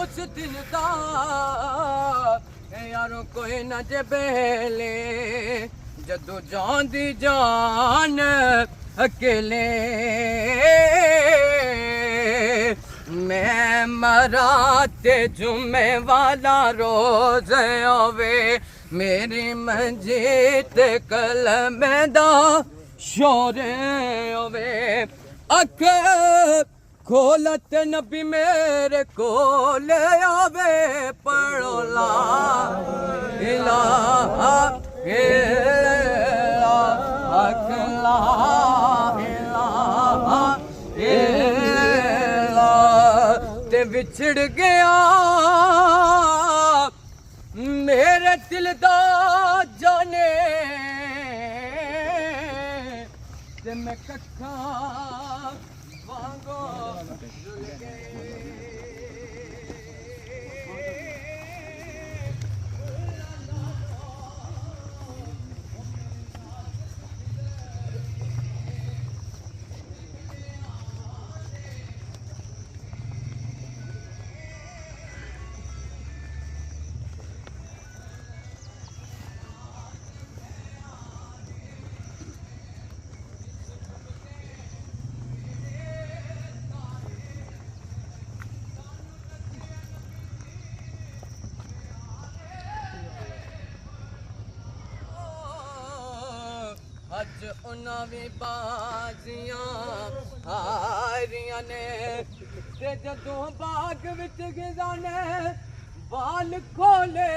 اس دن دا یارو کوئی نہ جبیلے جدو جان دی جان اکیلے میں مرا تے جمعے والا روز ہوے میری منجیت کلم دا شور ہوے اکھ کھولت نبی میرے کول آوے پڑھو لا الہ الا اللہ لا الہ الا تے وچھڑ گیا میرے دل دا جانے تے میں ککھا وانگو رل گئے اج انہاں وی بازیاں ہاریاں نے تے جدوں باغ وچ گزانے بال کھولے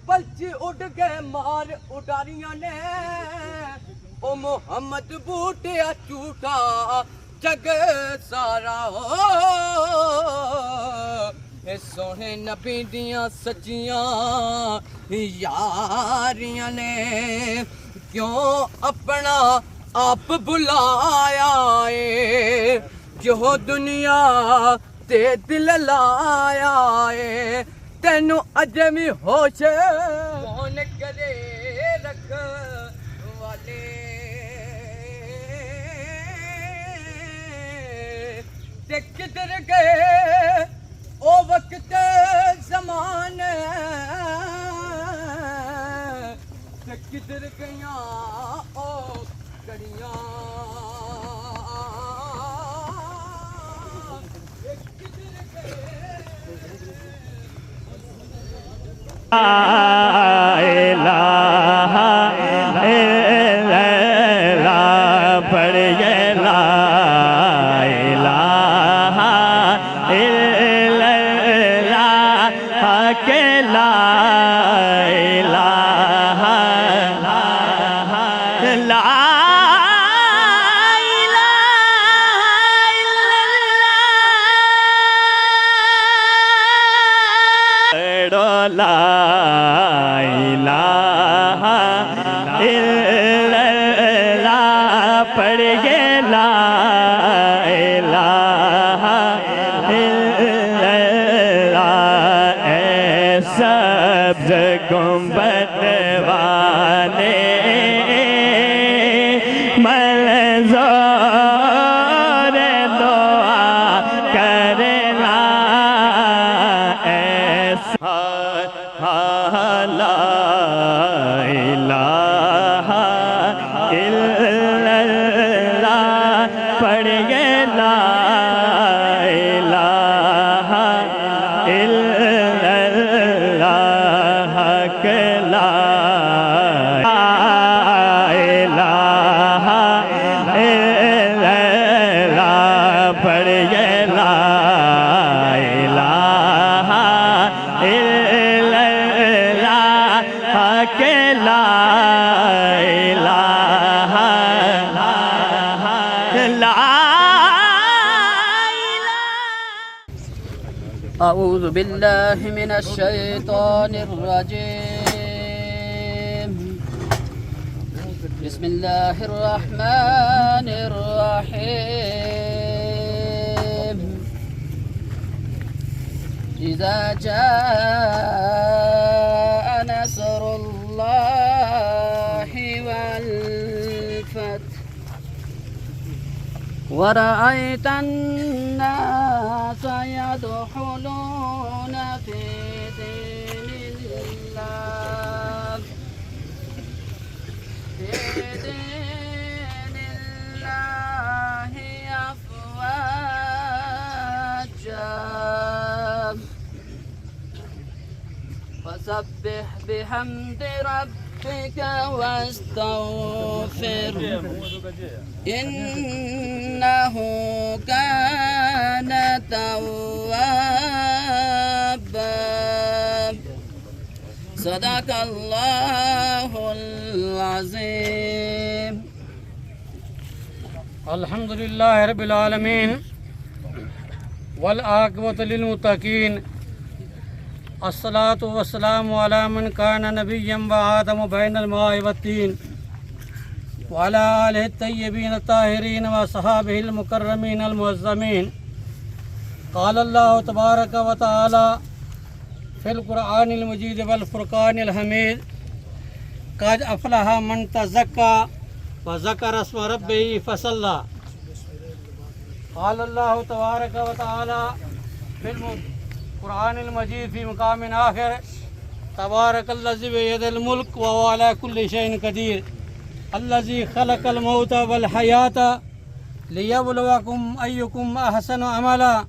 پلچی اڈ گئے مار اڈاریاں نے او محمد بوٹیا جھوٹا جگ سارا اے سونے نبی دیاں سچیاں یاریاں نے کیوں اپنا آپ بلایا اے جو دنیا تے دل لایا اے تینوں اج بھی ہوش کون کرے رکھ والے تے کدھر گئے او وقت زمانے کدھر گیاں او کڑیاں کدھر گئے لا الہ الا اللہ پڑھیے لا الہ الا اللہ کہ لا لا الہ الا اللہ پڑھیے لا الہ الا اللہ اے سبز گنبد والے منظور دعا کرنا ایسا لا الہ الا اللہ پڑھیے لا الہ الا اللہ کہ لا الہ الا اللہ پڑھیے لا الہ الا کہ لا الہ لا أعوذ بالله من الشيطان الرجيم بسم الله الرحمن الرحيم إذا جاء نصر الله والفتح ورأيت الناس يدخلون في دين الله أفواجا فسبح بحمد ربك واستغفر إنه كان توابا صدق الله العظيم. الحمد لله رب العالمين والعاقبة للمتقين الصلاة والسلام على من كان نبيا وآدم بين الماء والطين وعلى آله الطيبين الطاهرين وصحابه المكرمين المعظمين. قال الله تبارك وتعالى في القرآن المجيد والفرقان الحميد قد أفلح من تزكى وذكر اسم ربه فصلى. قال الله تبارك وتعالى في القرآن المجيد في مقام آخر تبارك الذي بيده الملك وهو على كل شيء قدير الذي خلق الموت والحياة ليبلوكم أيكم أحسن عملا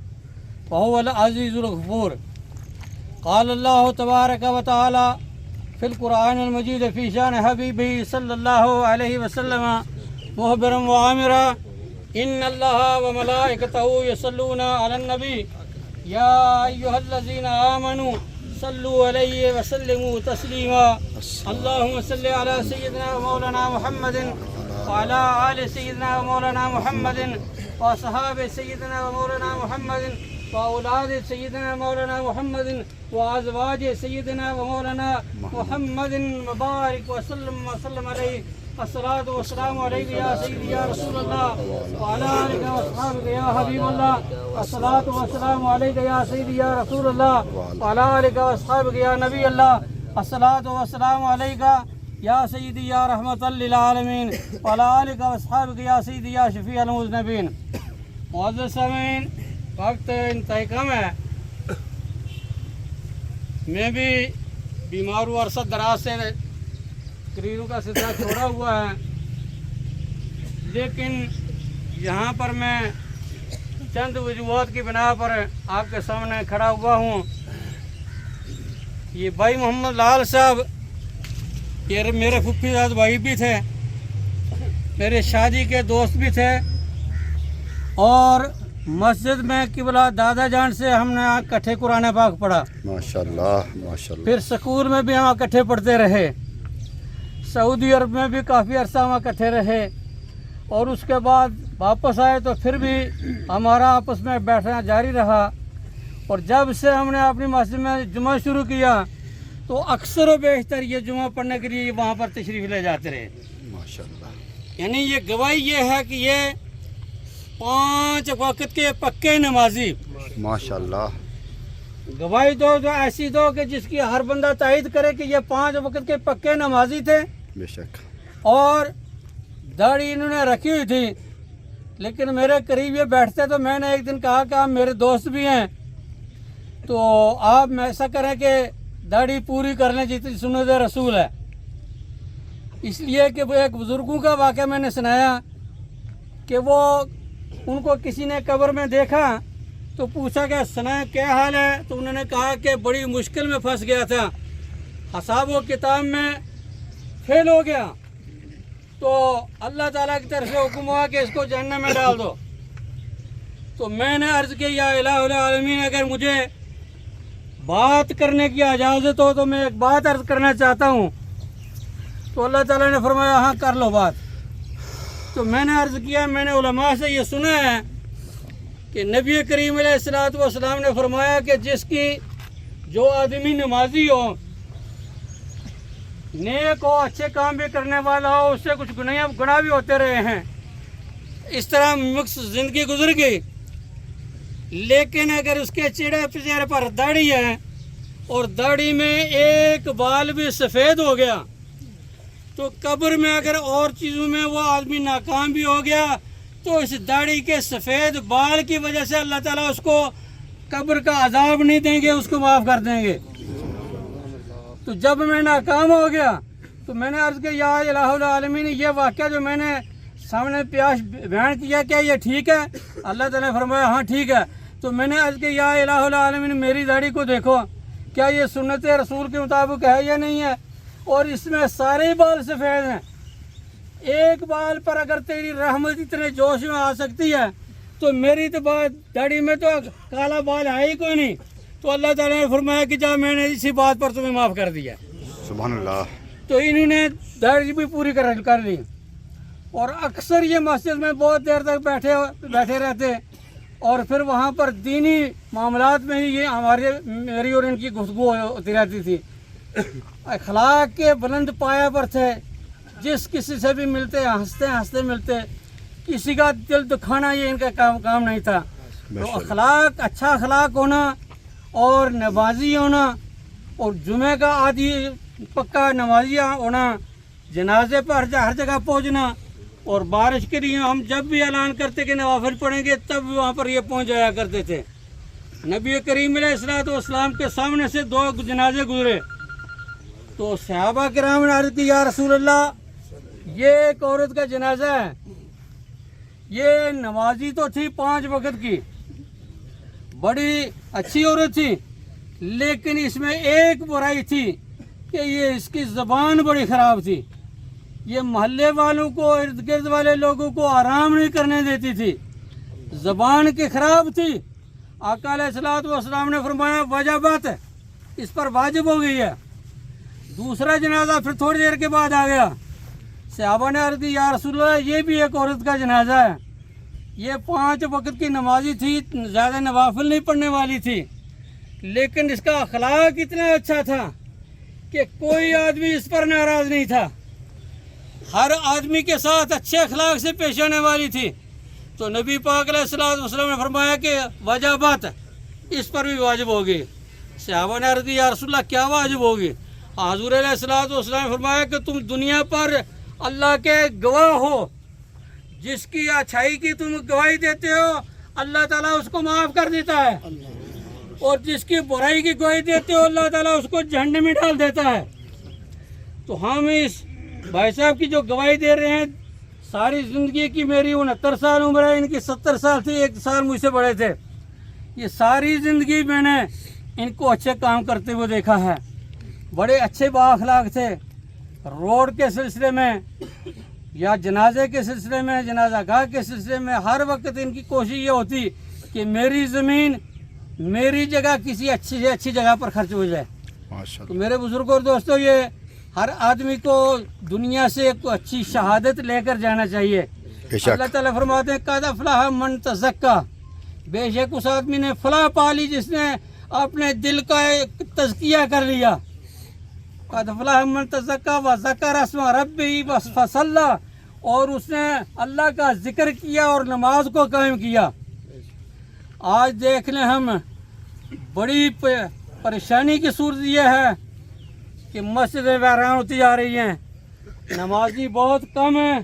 وهو العزيز الغفور. قال الله تبارك وتعالى في القرآن المجيد في شان حبيبه صلى الله عليه وسلم مخبرا وآمرا إن الله وملائكته يصلون على النبي يا أيها الذين آمنوا صلوا عليه وسلموا تسليما. اللهم صل على سيدنا ومولانا محمد وعلى آل سيدنا ومولانا محمد وصحاب سيدنا ومولانا محمد وأولاد سيدنا مولانا محمد وأزواج سيدنا ومولانا محمد مبارك وسلم عليه. الصلاة والسلام عليك يا سيدي يا رسول الله وعلى آلك وأصحابك يا حبيب الله. الصلاة والسلام عليك يا سيدي يا رسول الله وعلى آلك وأصحابك يا نبي الله. الصلاة والسلام عليك یا سیدی یا رحمت للعالمین وعلی آلک و اصحابک یا سیدی یا شفیع المذنبین. معزز سامعین، وقت انتہائی کم ہے، میں بھی بیمار ہوں، عرصہ دراز سے تقریروں کا سلسلہ چھوڑا ہوا ہے، لیکن یہاں پر میں چند وجوہات کی بنا پر آپ کے سامنے کھڑا ہوا ہوں. یہ بھائی محمد لال صاحب یہ میرے پھپھی زاد بھائی بھی تھے، میرے شادی کے دوست بھی تھے، اور مسجد میں قبلہ دادا جان سے ہم نے اکٹھے قرآن پاک پڑھا. ماشاءاللہ ماشاءاللہ. پھر سکول میں بھی ہم اکٹھے پڑھتے رہے، سعودی عرب میں بھی کافی عرصہ ہم اکٹھے رہے، اور اس کے بعد واپس آئے تو پھر بھی ہمارا آپس میں بیٹھنا جاری رہا. اور جب سے ہم نے اپنی مسجد میں جمعہ شروع کیا تو اکثر و بیشتر یہ جمعہ پڑھنے کے لیے وہاں پر تشریف لے جاتے رہے. ماشاءاللہ. یعنی یہ گواہی یہ ہے کہ یہ 5 وقت کے پکے نمازی. ماشاءاللہ. گواہی دو جو ایسی دو کہ جس کی ہر بندہ تائید کرے کہ یہ 5 وقت کے پکے نمازی تھے. بے شک. اور داڑھی انہوں نے رکھی ہوئی تھی، لیکن میرے قریب یہ بیٹھتے تو میں نے ایک دن کہا کہ آپ میرے دوست بھی ہیں تو آپ ایسا کریں کہ داڑھی پوری کر لیں جتنی سنت رسول ہے. اس لیے کہ وہ ایک بزرگوں کا واقعہ میں نے سنایا کہ وہ ان کو کسی نے قبر میں دیکھا تو پوچھا کہ سنا کیا حال ہے، تو انہوں نے کہا کہ بڑی مشکل میں پھنس گیا تھا، حساب و کتاب میں فیل ہو گیا، تو اللہ تعالیٰ کی طرف سے حکم ہوا کہ اس کو جہنم میں ڈال دو. تو میں نے عرض کی یا الہ العالمین، اگر مجھے بات کرنے کی اجازت ہو تو میں ایک بات عرض کرنا چاہتا ہوں. تو اللہ تعالیٰ نے فرمایا ہاں کر لو بات. تو میں نے عرض کیا میں نے علماء سے یہ سنا ہے کہ نبی کریم علیہ الصلوۃ والسلام نے فرمایا کہ جس کی جو آدمی نمازی ہو، نیک ہو، اچھے کام بھی کرنے والا ہو، اس سے کچھ گناہ بھی ہوتے رہے ہیں، اس طرح مقصد زندگی گزر گئی، لیکن اگر اس کے چہرے پر داڑھی ہے اور داڑھی میں ایک بال بھی سفید ہو گیا تو قبر میں اگر اور چیزوں میں وہ آدمی ناکام بھی ہو گیا تو اس داڑھی کے سفید بال کی وجہ سے اللہ تعالیٰ اس کو قبر کا عذاب نہیں دیں گے، اس کو معاف کر دیں گے۔ تو جب میں ناکام ہو گیا تو میں نے عرض کیا یا الہ العالمین، یہ واقعہ جو میں نے سامنے پیاش بیان کیا کیا یہ ٹھیک ہے؟ اللہ تعالیٰ نے فرمایا ہاں ٹھیک ہے۔ تو میں نے عرض کیا یا الہ العالمین، میری داڑھی کو دیکھو، کیا یہ سنت رسول کے مطابق ہے یا نہیں ہے؟ اور اس میں سارے بال سفید ہیں، ایک بال پر اگر تیری رحمت اتنے جوش میں آ سکتی ہے تو میری تو داڑھی میں تو کالا بال ہے ہی کوئی نہیں۔ تو اللہ تعالیٰ نے فرمایا کہ جا میں نے اسی بات پر تمہیں معاف کر دیا۔ سبحان اللہ۔ تو انہوں نے داڑھی بھی پوری کر لی، اور اکثر یہ مسجد میں بہت دیر تک بیٹھے رہتے، اور پھر وہاں پر دینی معاملات میں ہی یہ میری اور ان کی گفتگو ہوتی رہتی تھی۔ اخلاق کے بلند پایا پر تھے، جس کسی سے بھی ملتے ہنستے ملتے، کسی کا دل دکھانا یہ ان کا کام نہیں تھا۔ تو اخلاق، اچھا اخلاق ہونا اور نمازی ہونا، اور جمعہ کا عادی پکا نمازی ہونا، جنازے پر ہر جگہ پہنچنا، اور بارش کے لیے ہم جب بھی اعلان کرتے کہ نوافل پڑھیں گے تب وہاں پر یہ پہنچ جایا کرتے تھے۔ نبی کریم علیہ السلام کے سامنے سے 2 جنازے گزرے تو صحابہ کرام نے عرض کی یا رسول اللہ، یہ ایک عورت کا جنازہ ہے، یہ نمازی تو تھی 5 وقت کی، بڑی اچھی عورت تھی، لیکن اس میں ایک برائی تھی کہ یہ اس کی زبان بڑی خراب تھی، یہ محلے والوں کو، ارد گرد والے لوگوں کو آرام نہیں کرنے دیتی تھی، زبان کی خراب تھی۔ آقا علیہ السلام نے فرمایا وجبت، اس پر واجب ہو گئی ہے۔ دوسرا جنازہ پھر تھوڑی دیر کے بعد آ گیا، صحابہ نے عرض کی یا رسول اللہ، یہ بھی ایک عورت کا جنازہ ہے، یہ 5 وقت کی نمازی تھی، زیادہ نوافل نہیں پڑھنے والی تھی، لیکن اس کا اخلاق اتنا اچھا تھا کہ کوئی آدمی اس پر ناراض نہیں تھا، ہر آدمی کے ساتھ اچھے اخلاق سے پیش آنے والی تھی۔ تو نبی پاک علیہ السلام نے فرمایا کہ واجبات، اس پر بھی واجب ہوگی۔ صحابہ نے عرض کی یا رسول اللہ، کیا واجب ہوگی؟ حضور علیہ السلام نے فرمایا کہ تم دنیا پر اللہ کے گواہ ہو، جس کی اچھائی کی تم گواہی دیتے ہو اللہ تعالیٰ اس کو معاف کر دیتا ہے، اور جس کی برائی کی گواہی دیتے ہو اللہ تعالیٰ اس کو جہنم میں ڈال دیتا ہے۔ تو ہم اس بھائی صاحب کی جو گواہی دے رہے ہیں، ساری زندگی کی، میری 69 سال عمر ہے، ان کی 70 سال تھی، 1 سال مجھ سے بڑے تھے، یہ ساری زندگی میں نے ان کو اچھے کام کرتے ہوئے دیکھا ہے، بڑے اچھے با اخلاق تھے۔ روڈ کے سلسلے میں یا جنازے کے سلسلے میں، جنازہ گاہ کے سلسلے میں، ہر وقت ان کی کوشش یہ ہوتی کہ میری زمین، میری جگہ کسی اچھی سے اچھی جگہ پر خرچ ہو جائے۔ تو میرے بزرگوں اور دوستوں، یہ ہر آدمی کو دنیا سے ایک اچھی شہادت لے کر جانا چاہیے۔ اللہ تعالیٰ فرماتے ہیں قد افلح من تزکا، بے شک اس آدمی نے فلاح پا لی جس نے اپنے دل کا ایک تزکیہ کر لیا۔ قد افلح من تزکا وذکر اسم ربہ فصلی، اور اس نے اللہ کا ذکر کیا اور نماز کو قائم کیا۔ آج دیکھ لیں، ہم بڑی پریشانی کی صورت یہ ہے کہ مسجدیں ویران ہوتی جا رہی ہیں، نمازی بہت کم ہیں،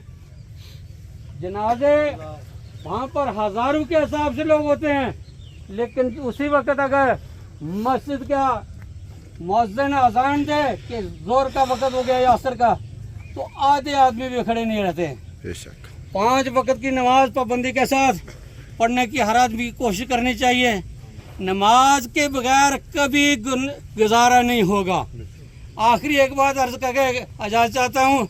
جنازے وہاں پر ہزاروں کے حساب سے لوگ ہوتے ہیں، لیکن اسی وقت اگر مسجد کا مؤذن اذان دے کہ زور کا وقت ہو گیا یا عصر کا، تو آدھے آدمی بھی کھڑے نہیں رہتے ہیں۔ بے شک 5 وقت کی نماز پابندی کے ساتھ پڑھنے کی ہر آدمی کی کوشش کرنی چاہیے۔ نماز کے بغیر کبھی گزارا نہیں ہوگا۔ آخری ایک بات عرض کر کے اجازت چاہتا ہوں،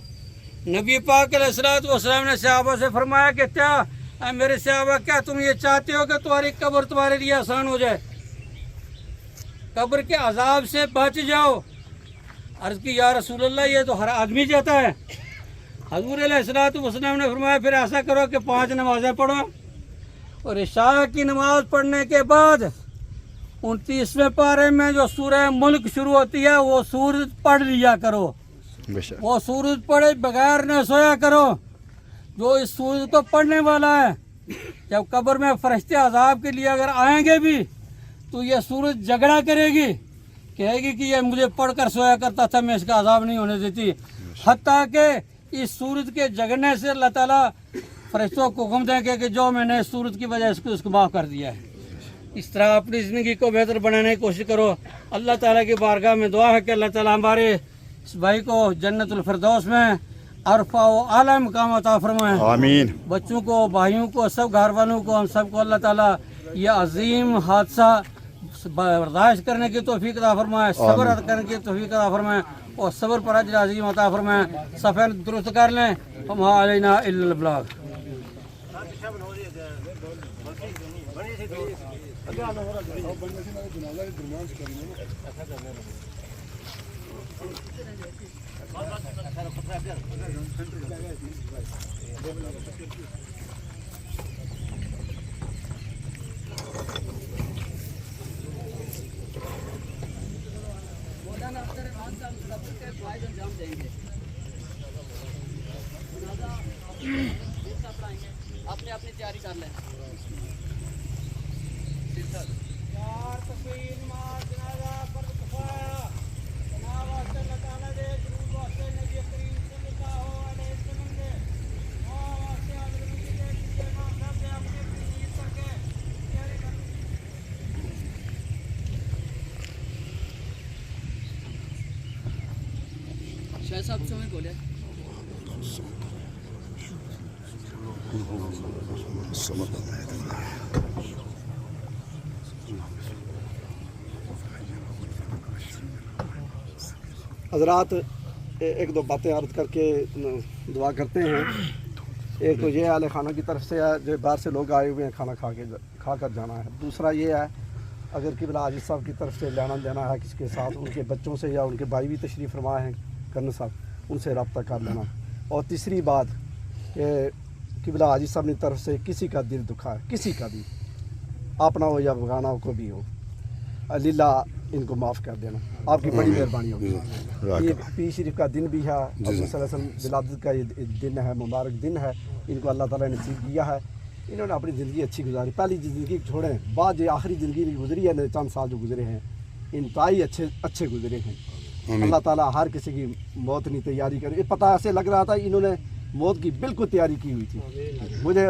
نبی پاک علیہ السلام نے صحابہ سے فرمایا کہ کیا اے میرے صحابہ، کیا تم یہ چاہتے ہو کہ تمہاری قبر تمہارے لیے آسان ہو جائے، قبر کے عذاب سے بچ جاؤ؟ عرض کی یا رسول اللہ، یہ تو ہر آدمی چاہتا ہے۔ حضور علیہ السلام نے فرمایا پھر ایسا کرو کہ 5 نمازیں پڑھو، اور عشاء کی نماز پڑھنے کے بعد 29ویں پارے میں جو سورہ ملک شروع ہوتی ہے وہ سورت پڑھ لیا کرو، بے شک وہ سورت پڑھے بغیر نہ سویا کرو۔ جو اس سورت کو پڑھنے والا ہے، جب قبر میں فرشتے عذاب کے لیے اگر آئیں گے بھی تو یہ سورت جھگڑا کرے گی، کہے گی کہ یہ مجھے پڑھ کر سویا کرتا تھا، میں اس کا عذاب نہیں ہونے دیتی، حتیٰ کہ اس سورت کے جگنے سے اللہ تعالیٰ فرشتوں کو حکم دیں کہ جو میں نے صورت کی وجہ سے اس کو معاف کر دیا ہے. اس طرح اپنی زندگی کو بہتر بنانے کی کوشش کرو. اللہ تعالیٰ کی بارگاہ میں دعا ہے کہ اللہ تعالیٰ ہمارے اس بھائی کو جنت الفردوس میں عرفہ و اعلیٰ مقام عطا فرمائے. آمین. بچوں کو، بھائیوں کو، سب گھر والوں کو، ہم سب کو اللہ تعالیٰ یہ عظیم حادثہ برداشت کرنے کی توفیق عطا فرمائے، صبر کرنے کی توفیق عطا فرمائے اور صبر پر اجر عظیم عطا فرمائے. صفحہ درست کر لیں. فما علینا الا البلاغ. اپنے اپنی تیاری کر لیں. شاہ صاحب سمجھ بولے. حضرات ایک دو باتیں عرض کر کے دعا کرتے ہیں. ایک تو یہ اہل خانہ کی طرف سے ہے جو باہر سے لوگ آئے ہوئے ہیں کھانا کھا کر جانا ہے. دوسرا یہ ہے اگر قبلہ عاجز صاحب کی طرف سے لینا دینا ہے کسی کے ساتھ، ان کے بچوں سے یا ان کے بھائی بھی تشریف فرما ہیں کرن صاحب، ان سے رابطہ کر لینا. اور تیسری بات کہ قبلہ عاجز صاحب کی طرف سے کسی کا دل دکھا ہے، کسی کا بھی، اپنا ہو یا بغانا ہو، کو بھی ہو، اللہ ان کو معاف کر دینا. آپ کی بڑی مہربانی ہوگی. یہ پیر شریف کا دن بھی ہے، حضور صلی اللہ علیہ وسلم ولادت کا یہ دن ہے، مبارک دن ہے. ان کو اللہ تعالیٰ نے نصیب کیا ہے. انہوں نے اپنی زندگی اچھی گزاری. پہلی زندگی چھوڑیں، بعد جو آخری زندگی گزری ہے، چند سال جو گزرے ہیں انتہائی اچھے گزرے ہیں. اللہ تعالیٰ ہر کسی کی موت نہیں تیاری کرے. یہ پتہ ایسے لگ رہا تھا انہوں نے موت کی بالکل تیاری کی ہوئی تھی. مجھے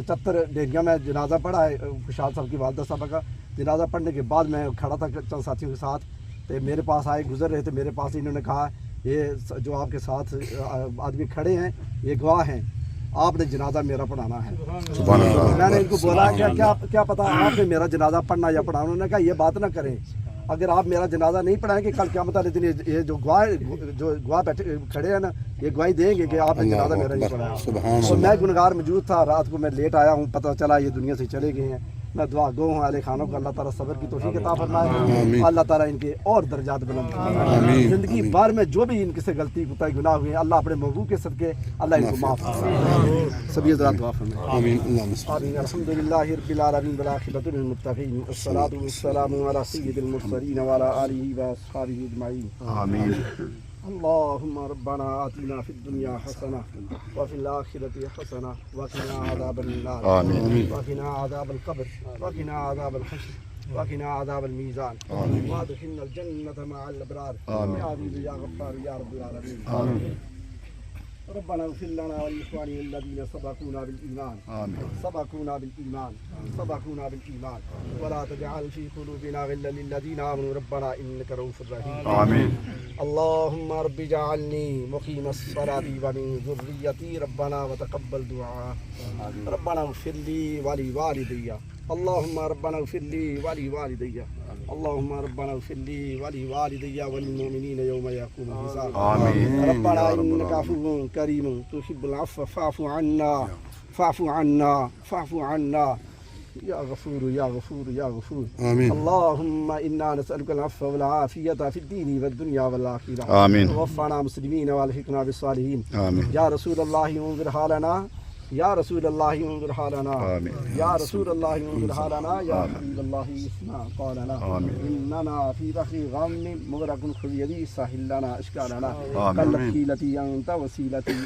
74 ڈیریاں میں جنازہ پڑھا ہے خوشحال صاحب کی والدہ صاحبہ کا. جنازہ پڑھنے کے بعد میں کھڑا تھا چند ساتھیوں کے ساتھ، تو میرے پاس آئے، گزر رہے تھے میرے پاس. انہوں نے کہا یہ جو آپ کے ساتھ آدمی کھڑے ہیں یہ گواہ ہیں، آپ نے جنازہ میرا پڑھانا ہے. میں نے ان کو بولا کیا پتہ آپ نے میرا جنازہ پڑھنا یا پڑھانا. انہوں نے کہا یہ بات نہ کریں، اگر آپ میرا جنازہ نہیں پڑھائیں گے کل قیامت والے دن یہ جو گواہ بیٹھے کھڑے ہیں نا یہ گواہی دیں گے کہ آپ نے جنازہ میرا نہیں پڑھایا. تو میں گنہگار موجود تھا، رات کو میں لیٹ آیا ہوں، پتہ چلا یہ دنیا سے چلے گئے ہیں. میں دعا گو ہوں اہل خانوں کو اللہ تعالیٰ صبر کی توفیق عطا فرمائے، اللہ تعالیٰ ان کے اور درجات بلند فرمائے. زندگی بھر میں جو بھی ان کے سے غلطی کوتاہی گناہ ہوئے ہیں اللہ اپنے محبوب کے صدقے اللہ ان کو معاف فرمائے. سبھی حضرات دعا فرمائے. آمین. الحمدللہ رب العالمین والعاقبۃ للمتقین والصلاۃ والسلام علی سید المرسلین وعلی آلہ واصحابہ اجمعین. آمین. اللهم ربنا آتنا في الدنيا حسنة وفي الآخرة حسنة وقنا عذاب النار. آمين. وقنا عذاب القبر وقنا عذاب الحشر وقنا عذاب الميزان. وادخلنا الجنة مع الأبرار. يا عزيز يا غفار يا رب العالمين. آمين. ربنا اغفر لنا ولإخواننا الذين سبقونا بالإيمان ولا تجعل في قلوبنا غلا للذين آمنوا ربنا إنك رؤوف رحيم. آمين. اللهم رب اجعلني مقيم الصلاة ومن ذريتي ربنا وتقبل دعاء. ربنا اغفر لي ولوالدي. اللهم ربنا اغفر لي ولوالدي. اللهم ربنا اغفر لي ولوالدي وللمؤمنين يوم يقوم الحساب. آمين. ربنا إنك عفو كريم تحب العفو فاعف عنا يا غفور يا غفور يا غفور. آمين. اللهم إنا نسألك العفو والعافية في الدين والدنيا والآخرة. آمين. توفنا مسلمين والحقنا بالصالحين. آمين. يا رسول الله انظر حالنا، يا رسول الله انظر حالنا. آمين. يا رسول الله انظر حالنا. يا حبيب الله اسمع قولنا. آمين. إننا في ضخ غم مغرق خذ سهل لنا إشكالنا. آمين. وسيلتي أنت وسيلتي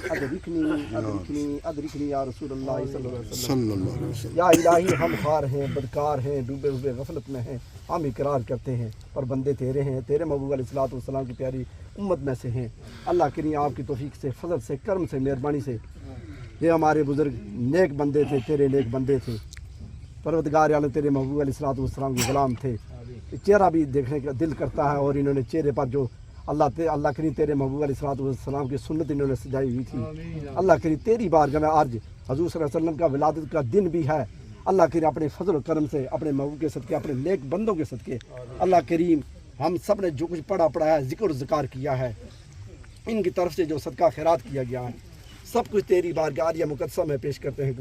أدركني يا رسول الله صلى الله عليه وسلم. صلی اللہ علیہ وسلم. یا الہی ہم خوار ہیں، بدکار ہیں، ڈوبے ہوئے غفلت میں ہیں. ہم اقرار کرتے ہیں اور بندے تیرے ہیں، تیرے محبوب علیہ الصلوۃ والسلام کی پیاری امت میں سے ہیں. اللہ کریم آپ کی توفیق سے، فضل سے، کرم سے، مہربانی سے یہ ہمارے بزرگ نیک بندے تھے، تیرے نیک بندے تھے، پروردگار عالم تیرے محبوب علیہ السلام کے غلام تھے۔ چہرہ بھی دیکھنے کا دل کرتا ہے، اور انہوں نے چہرے پر جو اللہ کریم تیرے محبوب علیہ السلام کی سنت انہوں نے سجائی ہوئی تھی۔ اللہ کریم تیری بارگاہ میں آج حضور صلی اللہ علیہ وسلم کا ولادت کا دن بھی ہے، اللہ کریم اپنے فضل و کرم سے، اپنے محبوب کے صدقے، اپنے نیک بندوں کے صدقے اللہ کریم ہم سب نے جو کچھ پڑھا ہے، ذکر و ذکار کیا ہے، ان کی طرف سے جو صدقہ خیرات کیا گیا ہے، سب کچھ تیری بارگاہ عالیہ مقدسہ میں پیش کرتے ہیں۔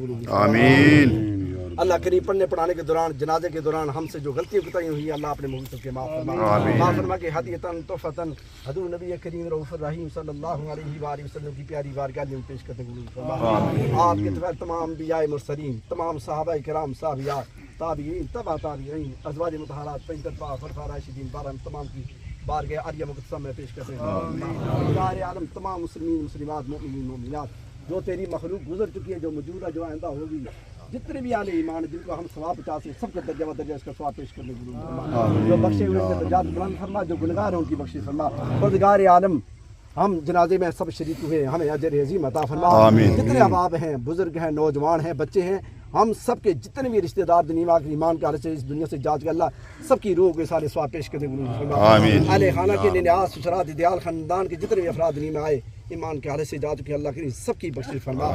آمین۔ اللہ کریم پڑھنے پڑھانے کے دوران، جنازے کے دوران ہم سے جو غلطیاں کوتاہیاں ہوئی اللہ اپنے محبوب کے معاف فرما، معاف فرما کے ہدیتاً تحفتاً حضور نبی کریم رؤوف الرحیم صلی اللہ علیہ وآلہ وسلم کی پیاری بارگاہ میں پیش کرتے ہیں۔ آپ کے طرف تمام انبیاء مرسلین، تمام صحابہ کرام، صحابیات، تابعین، تبع تابعین، ازواج مطہرات، 65 خلفاء راشدین، 12 تمام کی بارگاہ عالیہ مقدسہ میں پیش کرتے ہیں۔ سارے عالم تمام مسلمین، مسلمات، مومنین، مومنات جو تیری مخلوق گزر چکی ہے، جو موجود ہے، جو آئندہ ہوگی، جتنے بھی اہل ایمان جن کو ہم ثواب پہنچا سکیں، سب کا درجہ و درجہ اس کا ثواب پیش کرنے کی فرما، جو بخشے ہوئے کے درجات بلند فرما، جو گنہگار ہیں ان کی بخشش فرما۔ پروردگار عالم ہم جنازے میں سب شریک ہوئے، ہمیں اجر عظیم عطا فرما۔ جتنے احباب ہیں، بزرگ ہیں، نوجوان ہیں، بچے ہیں، ہم سب کے جتنے بھی رشتہ دار دنیا کے ایمان کے حالت سے اس دنیا سے جاج کے اللہ سب کی روح کے سارے ثواب پیش کرنے کی فرما۔ اہل خانہ کے ننیاز، سسرات، دیال، خاندان کے جتنے بھی افراد دنیا میں آئے ایمان کے حالت سے جا چکے، اللہ کریم سب کی بخشش فرما۔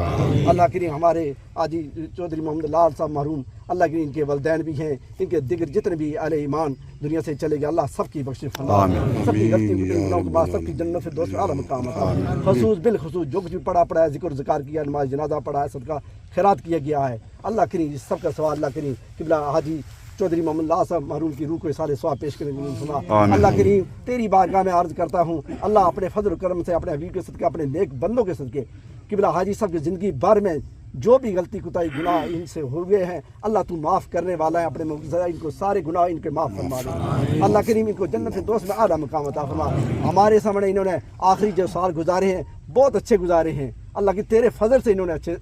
اللہ کریم ہمارے آجی چودھری محمد لال صاحب مرحوم، اللہ کریم ان کے والدین بھی ہیں، ان کے دیگر جتنے بھی اہل ایمان دنیا سے چلے گئے، اللہ سب کی بخشش فرما، سب کی غلطی گناہوں کے بعد سب کی جنت فردوس میں اعلیٰ مقام عطا۔ خصوص بالخصوص جو کچھ بھی پڑھا ہے، ذکر و ذکار کیا، نماز جنازہ پڑھا ہے، صدقہ خیرات کیا گیا ہے، اللہ کریم اس سب کا سوال اللہ کریم قبلہ حاجی چودھری محمد اللہ صاحب محروم کی روح کو سارے ثواب پیش کرنے کی سنا۔ اللہ کریم تیری بارگاہ میں عرض کرتا ہوں، اللہ اپنے فضل و کرم سے، اپنے حبیب کے صدقے، اپنے نیک بندوں کے صدقے، قبلہ حاجی صاحب کی زندگی بھر میں جو بھی غلطی کوتاہی گناہ ان سے ہو گئے ہیں، اللہ تو معاف کرنے والا ہے، اپنے معجزہ ان کو سارے گناہ ان کے معاف فرما دے۔ اللہ کریم ان کو جنت فردوس میں اعلیٰ مقام عطا فرما۔ ہمارے سامنے انہوں نے آخری جو سال گزارے ہیں بہت اچھے گزارے ہیں، اللہ کی تیرے فضل سے انہوں نے اچھے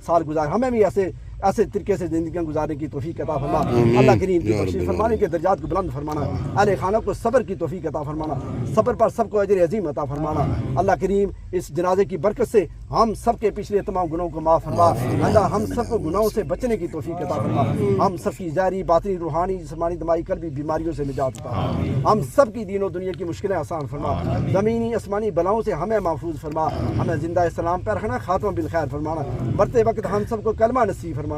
سال گزارے، ہمیں بھی ایسے طریقے سے زندگیاں گزارنے کی توفیق عطا فرما۔ اللہ کریم کی بخشش فرمانے کے درجات کو بلند فرمانا، اہل خانہ کو صبر کی توفیق عطا فرمانا، صبر پر سب کو اجر عظیم عطا فرمانا۔ اللہ کریم اس جنازے کی برکت سے ہم سب کے پچھلے تمام گناہوں کو معاف فرما، اللہ ہم سب کو گناہوں سے بچنے کی توفیق عطا فرما، ہم سب کی ظاہری، باطنی، روحانی، جسمانی، دماغی، قلبی بیماریوں سے نجات عطا، ہم سب کی دین و دنیا کی مشکلیں آسان فرما، زمینی آسمانی بلاؤں سے ہمیں محفوظ فرما، ہمیں زندہ اسلام پر رکھنا، خاتمہ بالخیر فرمانا، مرتے وقت ہم سب کو کلمہ نصیب فرمانا۔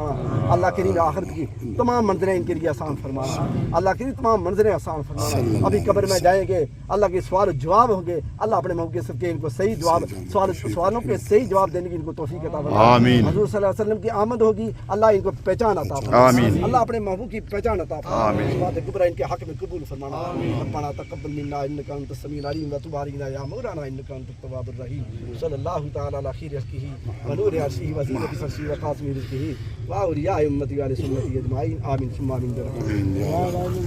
اللہ کریم آخرت کی تمام منزلیں ان کے لیے آسان فرمانا، اللہ کریم تمام منزلیں آسان فرمانا۔ ابھی قبر میں جائیں گے، اللہ کے سوال و جواب ہوں گے، اللہ اپنے موقع سے ان کو صحیح جواب، سوالوں کے صحیح جواب دینے کی ان کو توفیق عطا فرما۔ حضور صلی اللہ علیہ وسلم کی آمد ہوگی، اللہ ان کو پہچان عطا فرما، اللہ اپنے محبوب کی پہچان عطا فرما، بات کبرا ان کے حق میں قبول فرمانا۔ ربنا تقبل منا انک انت السمیع العلیم وتب علینا یا مولانا انک انت التواب الرحیم۔ صلی اللہ تعالی علی خیر خلقہ ونور عرشہ وزینۃ فرشہ وقاسم رزقہ واولیاء امتی علی سنتی اجمعین، آمین ثم آمین۔